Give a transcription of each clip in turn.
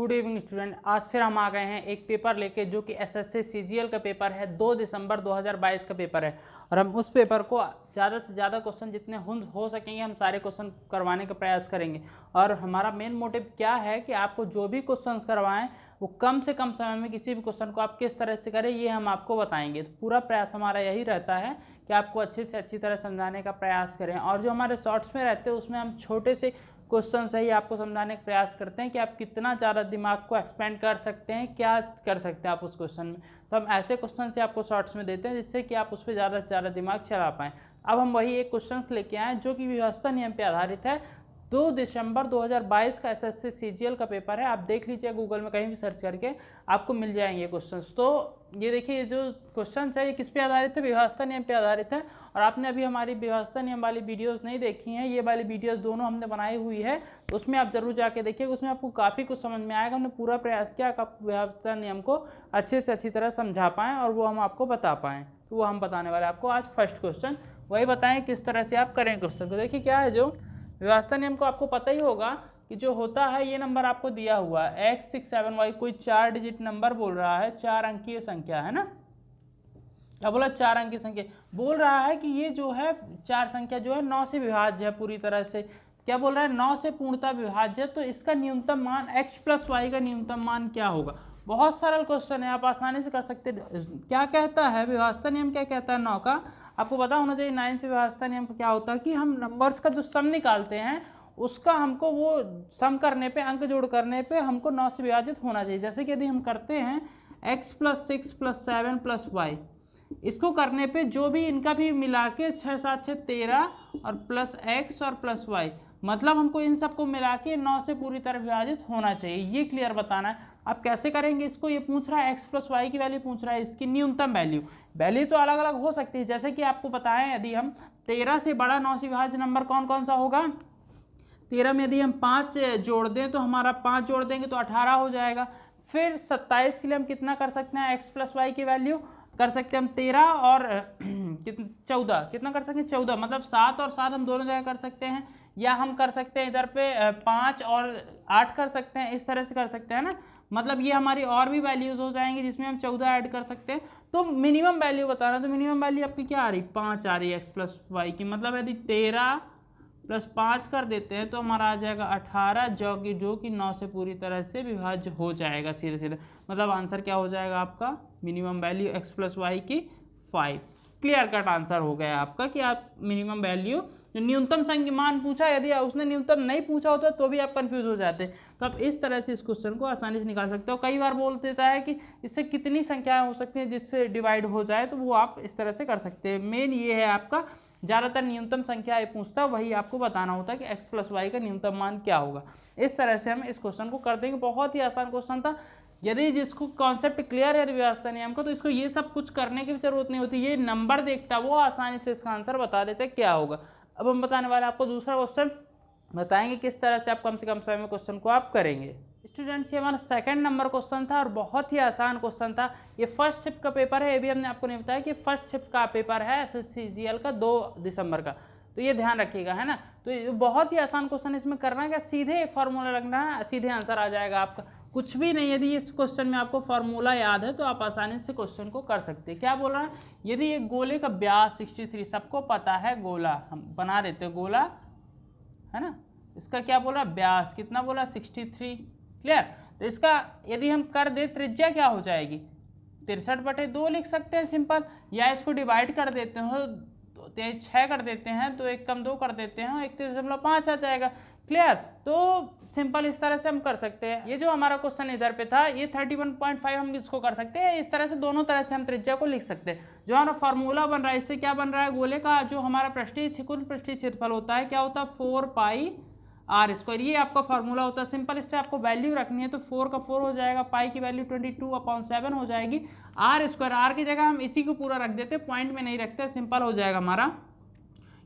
Good evening student. आज फिर हम आ गए हैं एक पेपर लेके जो कि एसएससी सीजीएल का पेपर है। 2 दिसंबर 2022 का पेपर है और हम उस पेपर को ज़्यादा से ज़्यादा क्वेश्चन जितने हो सकेंगे हम सारे क्वेश्चन करवाने का प्रयास करेंगे। और हमारा मेन मोटिव क्या है कि आपको जो भी क्वेश्चन करवाएं वो कम से कम समय में किसी भी क्वेश्चन को आप किस तरह से करें ये हम आपको बताएंगे। तो पूरा प्रयास हमारा यही रहता है कि आपको अच्छे से अच्छी तरह समझाने का प्रयास करें। और जो हमारे शॉर्ट्स में रहते हैं उसमें हम छोटे से क्वेश्चन से ही आपको समझाने का प्रयास करते हैं कि आप कितना ज़्यादा दिमाग को एक्सपेंड कर सकते हैं, क्या कर सकते हैं आप उस क्वेश्चन में। तो हम ऐसे क्वेश्चन से आपको शॉर्ट्स में देते हैं जिससे कि आप उस पर ज़्यादा से ज़्यादा दिमाग चला पाएँ। अब हम वही एक क्वेश्चन लेके आए जो कि व्यवस्था नियम पर आधारित है। 2 दिसंबर 2022 का एसएससी सीजीएल का पेपर है। आप देख लीजिए गूगल में कहीं भी सर्च करके आपको मिल जाएंगे क्वेश्चंस। तो ये देखिए ये जो क्वेश्चन है ये किस पे आधारित है, व्यवस्था नियम पे आधारित है। और आपने अभी हमारी व्यवस्था नियम वाली वीडियोस नहीं देखी हैं, ये वाली वीडियोस दोनों हमने बनाई हुई है, तो उसमें आप जरूर जाके देखिए, उसमें आपको काफ़ी कुछ समझ में आएगा। हमने पूरा प्रयास किया कि आप व्यवस्था नियम को अच्छे से अच्छी तरह समझा पाएँ और वो हम आपको बता पाएँ। तो वो हम बताने वाले आपको आज फर्स्ट क्वेश्चन वही बताएँ किस तरह से आप करें क्वेश्चन को। देखिए क्या है, जो व्यवस्था नियम को आपको पता ही होगा कि जो होता है ये नंबर आपको दिया हुआ है x67y, कोई 4 डिजिट नंबर बोल रहा है, 4 अंकीय संख्या है ना। क्या बोला, 4 अंकीय संख्या बोल रहा है कि ये जो है 4 संख्या जो है 9 से विभाज्य है पूरी तरह से। क्या बोल रहा है, 9 से पूर्णतः विभाज्य। तो इसका न्यूनतम मान x + y का न्यूनतम मान क्या होगा। बहुत सरल क्वेश्चन है, आप आसानी से कर सकते हैं। क्या कहता है व्यवस्था नियम, क्या कहता है 9 का आपको पता होना चाहिए। 9 से व्यवस्था नियम का क्या होता है कि हम नंबर्स का जो सम निकालते हैं उसका हमको वो सम करने पे, अंक जोड़ करने पे हमको 9 से विभाजित होना चाहिए। जैसे कि यदि हम करते हैं x + 6 + 7 + y, इसको करने पे जो भी इनका भी मिला के 6 7 6 13 और प्लस x और प्लस y, मतलब हमको इन सबको मिला के 9 से पूरी तरह विभाजित होना चाहिए। ये क्लियर बताना है। आप कैसे करेंगे इसको, ये पूछ रहा है x + y की वैल्यू पूछ रहा है, इसकी न्यूनतम वैल्यू तो अलग अलग हो सकती है। जैसे कि आपको बताएं, यदि हम 13 से बड़ा 9 से विभाज्य नंबर कौन कौन सा होगा। 13 में यदि हम 5 जोड़ दें तो हमारा 5 जोड़ देंगे तो 18 हो जाएगा। फिर 27 के लिए हम कितना कर सकते हैं, x + y की वैल्यू कर सकते हैं हम 13 और 14, कितना कर सकते हैं 14, मतलब 7 और 7 हम दोनों जगह कर सकते हैं, या हम कर सकते हैं इधर पे 5 और 8 कर सकते हैं, इस तरह से कर सकते हैं ना। मतलब ये हमारी और भी वैल्यूज हो जाएंगी जिसमें हम 14 ऐड कर सकते हैं। तो मिनिमम वैल्यू बताना, तो मिनिमम वैल्यू आपकी क्या आ रही, 5 आ रही है x + y की। मतलब यदि 13 + 5 कर देते हैं तो हमारा आ जाएगा 18, जो कि 9 से पूरी तरह से विभाज्य हो जाएगा सीधे सीधे। मतलब आंसर क्या हो जाएगा आपका, मिनिमम वैल्यू x + y की 5। क्लियर कट आंसर हो गया आपका कि आप मिनिमम वैल्यू, जो न्यूनतम संख्या मान पूछा, यदि उसने न्यूनतम नहीं पूछा होता तो भी आप कंफ्यूज हो जाते। तो आप इस तरह से इस क्वेश्चन को आसानी से निकाल सकते हो। कई बार बोल देता है कि इससे कितनी संख्याएं हो सकती हैं जिससे डिवाइड हो जाए, तो वो आप इस तरह से कर सकते हैं। मेन ये है आपका, ज़्यादातर न्यूनतम संख्या ये पूछता है, वही आपको बताना होता है कि x + y का न्यूनतम मान क्या होगा। इस तरह से हम इस क्वेश्चन को कर देंगे। बहुत ही आसान क्वेश्चन था। यदि जिसको कॉन्सेप्ट क्लियर है व्यवस्था नियम का, तो इसको ये सब कुछ करने की जरूरत नहीं होती। ये नंबर देखता वो आसानी से इसका आंसर बता देते क्या होगा। अब हम बताने वाले आपको दूसरा क्वेश्चन बताएंगे किस तरह से आप कम से कम समय में क्वेश्चन को आप करेंगे। स्टूडेंट्स, ये हमारा सेकंड नंबर क्वेश्चन था और बहुत ही आसान क्वेश्चन था। ये फर्स्ट शिफ्ट का पेपर है, ये भी हमने आपको नहीं बताया कि फर्स्ट शिफ्ट का पेपर है एसएससी सीजीएल का 2 दिसंबर का, तो ये ध्यान रखिएगा, है ना। तो ये बहुत ही आसान क्वेश्चन, इसमें करना क्या, सीधे एक फार्मूला लगना है, सीधे आंसर आ जाएगा आपका, कुछ भी नहीं। यदि इस क्वेश्चन में आपको फार्मूला याद है तो आप आसानी से क्वेश्चन को कर सकते हैं। क्या बोल रहा है, यदि एक गोले का व्यास 63, सबको पता है गोला, हम बना देते हैं गोला, है ना। इसका क्या बोला, व्यास कितना बोला, 63। क्लियर। तो इसका यदि हम कर दे, त्रिज्या क्या हो जाएगी, 63/2 लिख सकते हैं सिंपल, या इसको डिवाइड कर देते हो, 6 कर देते हैं, तो 1 कम 2 कर देते हैं, 31.5 आ जाएगा। क्लियर। तो सिंपल इस तरह से हम कर सकते हैं। ये जो हमारा क्वेश्चन इधर पे था ये 31.5 हम इसको कर सकते हैं। इस तरह से दोनों तरह से हम त्रिज्या को लिख सकते हैं। जो हमारा फॉर्मूला बन रहा है, इससे क्या बन रहा है, गोले का जो हमारा कुल पृष्ठीय क्षेत्रफल होता है क्या होता है, 4πr²। ये आपका फॉर्मूला होता है। सिंपल इससे आपको वैल्यू रखनी है तो 4 का 4 हो जाएगा, पाई की वैल्यू 22/7 हो जाएगी, r² की जगह हम इसी को पूरा रख देते, पॉइंट में नहीं रखते, सिंपल हो जाएगा हमारा।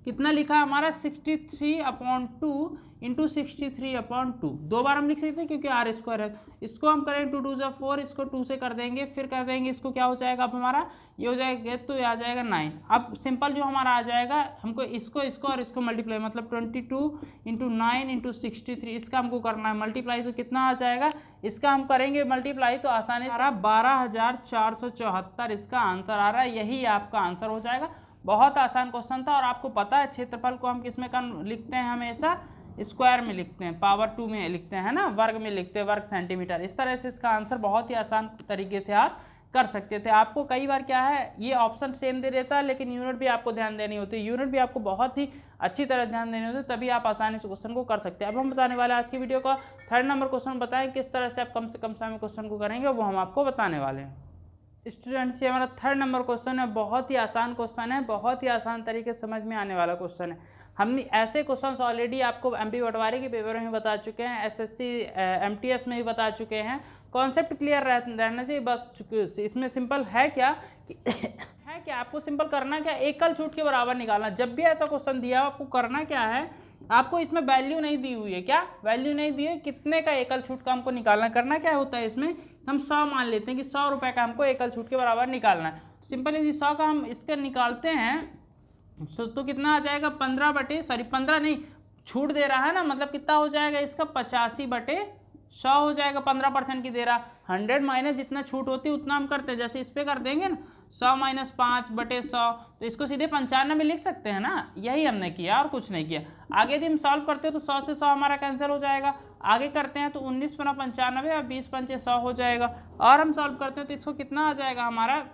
कितना लिखा हमारा 63/2 इंटू 63/2। 2 बार हम लिख सकते हैं क्योंकि आर स्क्वायर है। इसको हम करें 2 2 4, इसको 2 से कर देंगे, फिर कर देंगे इसको, क्या हो जाएगा अब हमारा ये हो जाएगा, तो ये आ जाएगा 9। अब सिंपल जो हमारा आ जाएगा, हमको इसको और इसको मल्टीप्लाई, मतलब 22 इंटू 9 इंटू 63, इसका हमको करना है मल्टीप्लाई, तो कितना आ जाएगा, इसका हम करेंगे मल्टीप्लाई तो आसानी से 12,474 इसका आंसर आ रहा है। यही आपका आंसर हो जाएगा। बहुत आसान क्वेश्चन था। और आपको पता है क्षेत्रफल को हम किस में लिखते हैं, हमेशा स्क्वायर में लिखते हैं, पावर 2 में लिखते हैं ना, वर्ग में लिखते हैं, वर्ग सेंटीमीटर। इस तरह से इसका आंसर बहुत ही आसान तरीके से आप कर सकते थे। आपको कई बार क्या है, ये ऑप्शन सेम दे देता है लेकिन यूनिट भी आपको ध्यान देनी होती है, यूनिट भी आपको बहुत ही अच्छी तरह ध्यान देनी होती है, तभी आप आसानी से क्वेश्चन को कर सकते हैं। अब हम बताने वाले आज की वीडियो का 3rd नंबर क्वेश्चन बताएं किस तरह से आप कम से कम समय में क्वेश्चन को करेंगे, वो हम आपको बताने वाले हैं। स्टूडेंट्स, ये हमारा 3rd नंबर क्वेश्चन है। बहुत ही आसान क्वेश्चन है, बहुत ही आसान तरीके से समझ में आने वाला क्वेश्चन है। हमने ऐसे क्वेश्चंस ऑलरेडी आपको एमपी पटवारी के पेपर में बता चुके हैं, एसएससी एमटीएस में भी बता चुके हैं। कॉन्सेप्ट क्लियर रहना चाहिए बस। इसमें सिंपल है क्या कि है क्या, आपको सिंपल करना क्या, एकल छूट के बराबर निकालना। जब भी ऐसा क्वेश्चन दिया आपको करना क्या है, आपको इसमें वैल्यू नहीं दी हुई है, क्या वैल्यू नहीं दी है, कितने का एकल छूट का हमको निकालना। करना क्या होता है, इसमें हम 100 मान लेते हैं कि 100 रुपये का हमको एकल छूट के बराबर निकालना है। सिंपल यदि 100 का हम इसका निकालते हैं तो कितना आ जाएगा, 15 नहीं, छूट दे रहा है ना, मतलब कितना हो जाएगा इसका 85/100 हो जाएगा, 15% की दे रहा। 100 माइनस जितना छूट होती है उतना हम करते हैं, जैसे इस पर कर देंगे ना 100 माइनस 5/100, तो इसको सीधे 95 लिख सकते हैं ना। यही हमने किया और कुछ नहीं किया। आगे यदि हम सॉल्व करते हैं तो 100 से 100 हमारा कैंसिल हो जाएगा। आगे करते हैं तो 19 × 95 और 20 × 100 हो जाएगा। और हम सॉल्व करते हैं तो इसको कितना आ जाएगा हमारा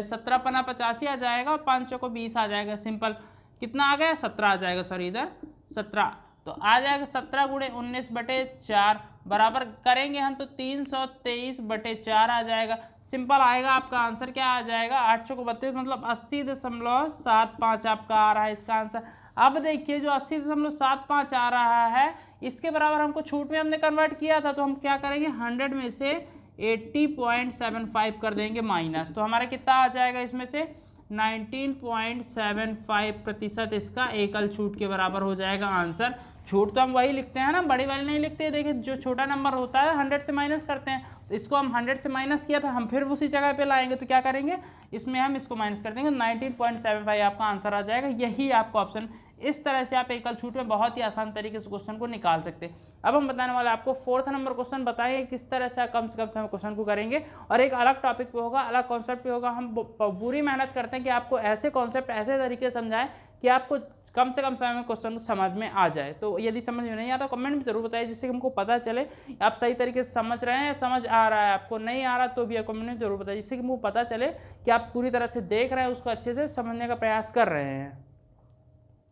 17 × 85 आ जाएगा और 5 को 20 आ जाएगा। सिंपल कितना आ गया, 17 आ जाएगा, सॉरी इधर 17, तो आ जाएगा 17 × 19/4 बराबर करेंगे हम तो 323/4 आ जाएगा। सिंपल आएगा, आपका आंसर क्या आ जाएगा 8 को 32, मतलब 80.75 आपका आ रहा है इसका आंसर। अब देखिए जो 80.75 आ रहा है इसके बराबर हमको छूट में हमने कन्वर्ट किया था, तो हम क्या करेंगे 100 में से 80.75 कर देंगे माइनस, तो हमारा कितना आ जाएगा, इसमें से 19.75% इसका एकल छूट के बराबर हो जाएगा आंसर। छूट तो हम वही लिखते हैं ना, बड़ी वाली नहीं लिखते। देखिए जो छोटा नंबर होता है 100 से माइनस करते हैं, तो इसको हम 100 से माइनस किया था, हम फिर उसी जगह पे लाएंगे, तो क्या करेंगे इसमें हम इसको माइनस कर देंगे, 19.75 आपका आंसर आ जाएगा। यही आपका ऑप्शन। इस तरह से आप एकल छूट में बहुत ही आसान तरीके से क्वेश्चन को निकाल सकते हैं। अब हम बताने वाले आपको 4th नंबर क्वेश्चन बताएंगे किस तरह से कम से कम समय क्वेश्चन को करेंगे, और एक अलग टॉपिक पे होगा, अलग कॉन्सेप्ट पे होगा। हम पूरी मेहनत करते हैं कि आपको ऐसे कॉन्सेप्ट ऐसे तरीके से समझाएं कि आपको कम से कम समय में क्वेश्चन समझ में आ जाए। तो यदि समझ में नहीं आता कमेंट में जरूर बताइए, जिससे हमको पता चले आप सही तरीके से समझ रहे हैं, समझ आ रहा है। आपको नहीं आ रहा तो भी आप कमेंट में जरूर बताइए, जिससे कि हमको पता चले कि आप पूरी तरह से देख रहे हैं, उसको अच्छे से समझने का प्रयास कर रहे हैं।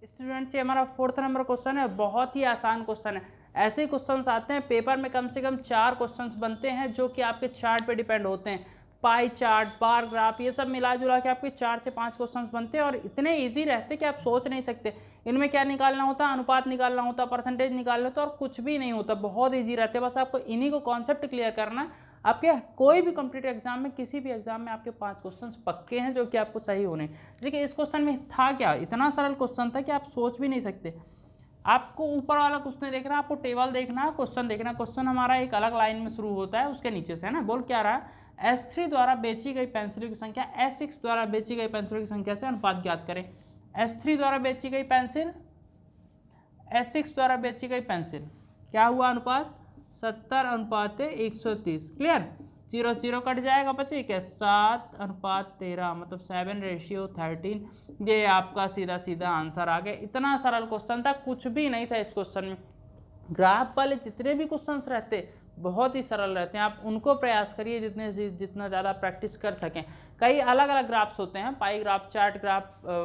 स्टूडेंट्स, ये हमारा 4th नंबर क्वेश्चन है। बहुत ही आसान क्वेश्चन है। ऐसे क्वेश्चंस आते हैं पेपर में, कम से कम 4 क्वेश्चंस बनते हैं जो कि आपके चार्ट पे डिपेंड होते हैं। पाई चार्ट, बार ग्राफ, ये सब मिला जुला के आपके 4 से 5 क्वेश्चंस बनते हैं और इतने इजी रहते हैं कि आप सोच नहीं सकते। इनमें क्या निकालना होता है, अनुपात निकालना होता है, परसेंटेज निकालना होता है और कुछ भी नहीं होता। बहुत ईजी रहते हैं, बस आपको इन्हीं को कॉन्सेप्ट क्लियर करना है। आपके कोई भी कॉम्पिटिटिव एग्जाम में, किसी भी एग्जाम में आपके 5 क्वेश्चंस पक्के हैं जो कि आपको सही होने। देखिए इस क्वेश्चन में था क्या, इतना सरल क्वेश्चन था कि आप सोच भी नहीं सकते। आपको ऊपर वाला कुछ नहीं देखना, आपको टेबल देखना, क्वेश्चन देखना। क्वेश्चन हमारा एक अलग लाइन में शुरू होता है, उसके नीचे से है ना। बोल क्या रहा है, S3 द्वारा बेची गई पेंसिलों की संख्या S6 द्वारा बेची गई पेंसिलों की संख्या से अनुपात ज्ञात करें। S3 द्वारा बेची गई पेंसिल, S6 द्वारा बेची गई पेंसिल, क्या हुआ अनुपात 70:130। क्लियर, 0 0 कट जाएगा, बचे क्या 7:13, मतलब 7:13। ये आपका सीधा सीधा आंसर आ गया। इतना सरल क्वेश्चन था, कुछ भी नहीं था इस क्वेश्चन में। ग्राफ वाले जितने भी क्वेश्चंस रहते बहुत ही सरल रहते हैं, आप उनको प्रयास करिए जितना ज़्यादा प्रैक्टिस कर सकें। कई अलग अलग ग्राफ्स होते हैं, pie graph, chart graph,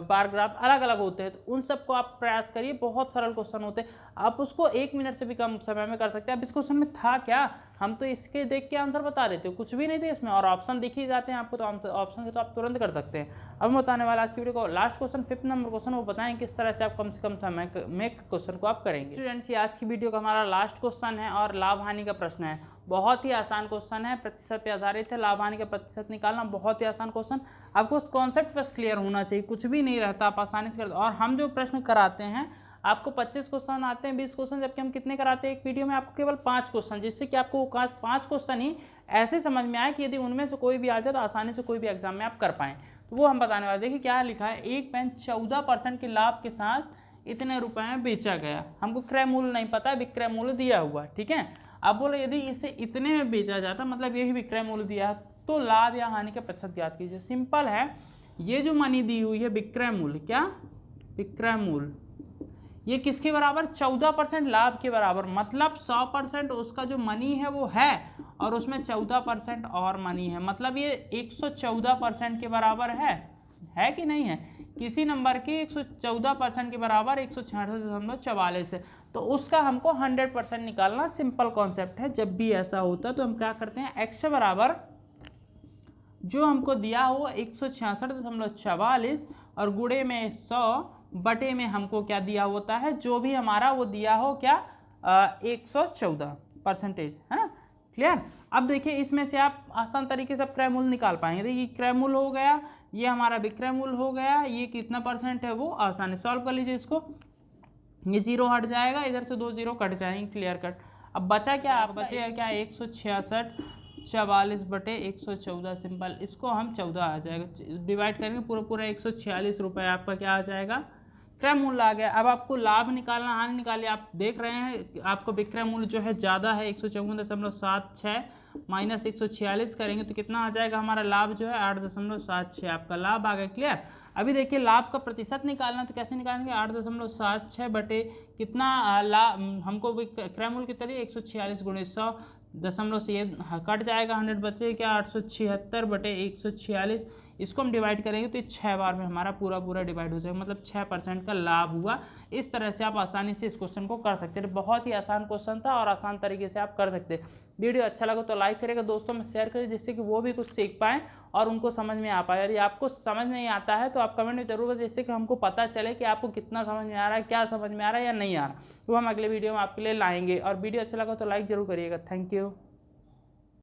bar graph, अलग अलग होते हैं, तो उन सबको आप प्रयास करिए। बहुत सरल क्वेश्चन होते हैं, आप उसको 1 मिनट से भी कम समय में कर सकते हैं। अब इस क्वेश्चन में था क्या, हम तो इसके देख के आंसर बता देते हो, कुछ भी नहीं थे इसमें, और ऑप्शन दिख ही जाते हैं आपको, तो ऑप्शन से तो आप तुरंत कर सकते हैं। अब मैं बताने वाला आज की वीडियो को last question 5th number question, वो बताएं किस तरह से आप कम से कम समय में क्वेश्चन को आप करेंगे। स्टूडेंट्स, ये आज की वीडियो का हमारा लास्ट क्वेश्चन है और लाभ हानि का प्रश्न है। बहुत ही आसान क्वेश्चन है, प्रतिशत पे आधारित है। लाभ हानि का प्रतिशत निकालना बहुत ही आसान क्वेश्चन, आपको उस कॉन्सेप्ट बस क्लियर होना चाहिए, कुछ भी नहीं रहता, आप आसानी से कर। और हम जो प्रश्न कराते हैं आपको 25 क्वेश्चन आते हैं, 20 क्वेश्चन, जबकि हम कितने कराते हैं एक वीडियो में आपको केवल 5 क्वेश्चन, जिससे कि आपको 5 क्वेश्चन ही ऐसे समझ में आए कि यदि उनमें से कोई भी आ जाए तो आसानी से कोई भी एग्जाम में आप कर पाएँ। तो वो हम बताने वाले। देखिए क्या लिखा है, एक पेन 14% के लाभ के साथ इतने रुपए में बेचा गया। हमको क्रय मूल्य नहीं पता, विक्रय मूल्य दिया हुआ, ठीक है। अब बोलो यदि इसे इतने में बेचा जाता, मतलब यही विक्रय मूल्य दिया, तो लाभ या हानि का प्रतिशत ज्ञात कीजिए। सिंपल है, ये जो मनी दी हुई है विक्रय मूल्य, क्या विक्रय मूल्य, ये किसके बराबर, 14% लाभ के बराबर, मतलब 100% उसका जो मनी है वो है और उसमें 14% और मनी है, मतलब ये 114% के बराबर है कि नहीं है। किसी नंबर के 114% के बराबर 166.44 है, तो उसका हमको 100% निकालना सिंपल कॉन्सेप्ट है। जब भी ऐसा होता तो हम क्या करते हैं, x बराबर जो हमको दिया हो 166.44 और गुणे में 100 बटे में हमको क्या दिया होता है, जो भी हमारा वो दिया हो क्या 114%, है ना। क्लियर। अब देखिए इसमें से आप आसान तरीके से क्रय मूल्य निकाल पाएंगे। देखिए क्रय मूल्य हो गया, ये हमारा विक्रय मूल्य हो गया, ये कितना परसेंट है वो आसानी सॉल्व कर लीजिए इसको, ये 0 हट जाएगा, इधर से 2 0 कट जाएंगे, क्लियर कट। अब बचा क्या, आप बचेगा क्या 166.44 बटे 114, सिंपल, इसको हम 14 आ जाएगा, डिवाइड करेंगे पूरा 146 रुपये आपका क्या आ जाएगा, क्रय मूल्य आ गया। अब आपको लाभ निकालना, हानि निकालिए। आप देख रहे हैं आपको विक्रय मूल्य जो है ज़्यादा है, 154.76 माइनस 146 करेंगे तो कितना आ जाएगा, हमारा लाभ जो है 8.76 आपका लाभ आ गया। क्लियर। अभी देखिए लाभ का प्रतिशत निकालना, तो कैसे निकालेंगे, 8.76 बटे कितना लाभ, हमको क्रय मूल्य कितना दिया 146 गुणे 100 दशमलव से ये कट जाएगा, 100 बचे क्या 876 बटे 146, इसको हम डिवाइड करेंगे तो 6 बार में हमारा पूरा डिवाइड हो जाएगा, मतलब 6% का लाभ हुआ। इस तरह से आप आसानी से इस क्वेश्चन को कर सकते हैं। बहुत ही आसान क्वेश्चन था और आसान तरीके से आप कर सकते हैं। वीडियो अच्छा लगा तो लाइक करेगा, दोस्तों में शेयर करिए, जिससे कि वो भी कुछ सीख पाएँ और उनको समझ में आ पाए। यदि आपको समझ नहीं आता है तो आप कमेंट में जरूर बताइए, जिससे कि हमको पता चले कि आपको कितना समझ में आ रहा है, क्या समझ में आ रहा है या नहीं आ रहा, वो हम अगले वीडियो में आपके लिए लाएंगे। और वीडियो अच्छा लगा तो लाइक जरूर करिएगा। Thank you.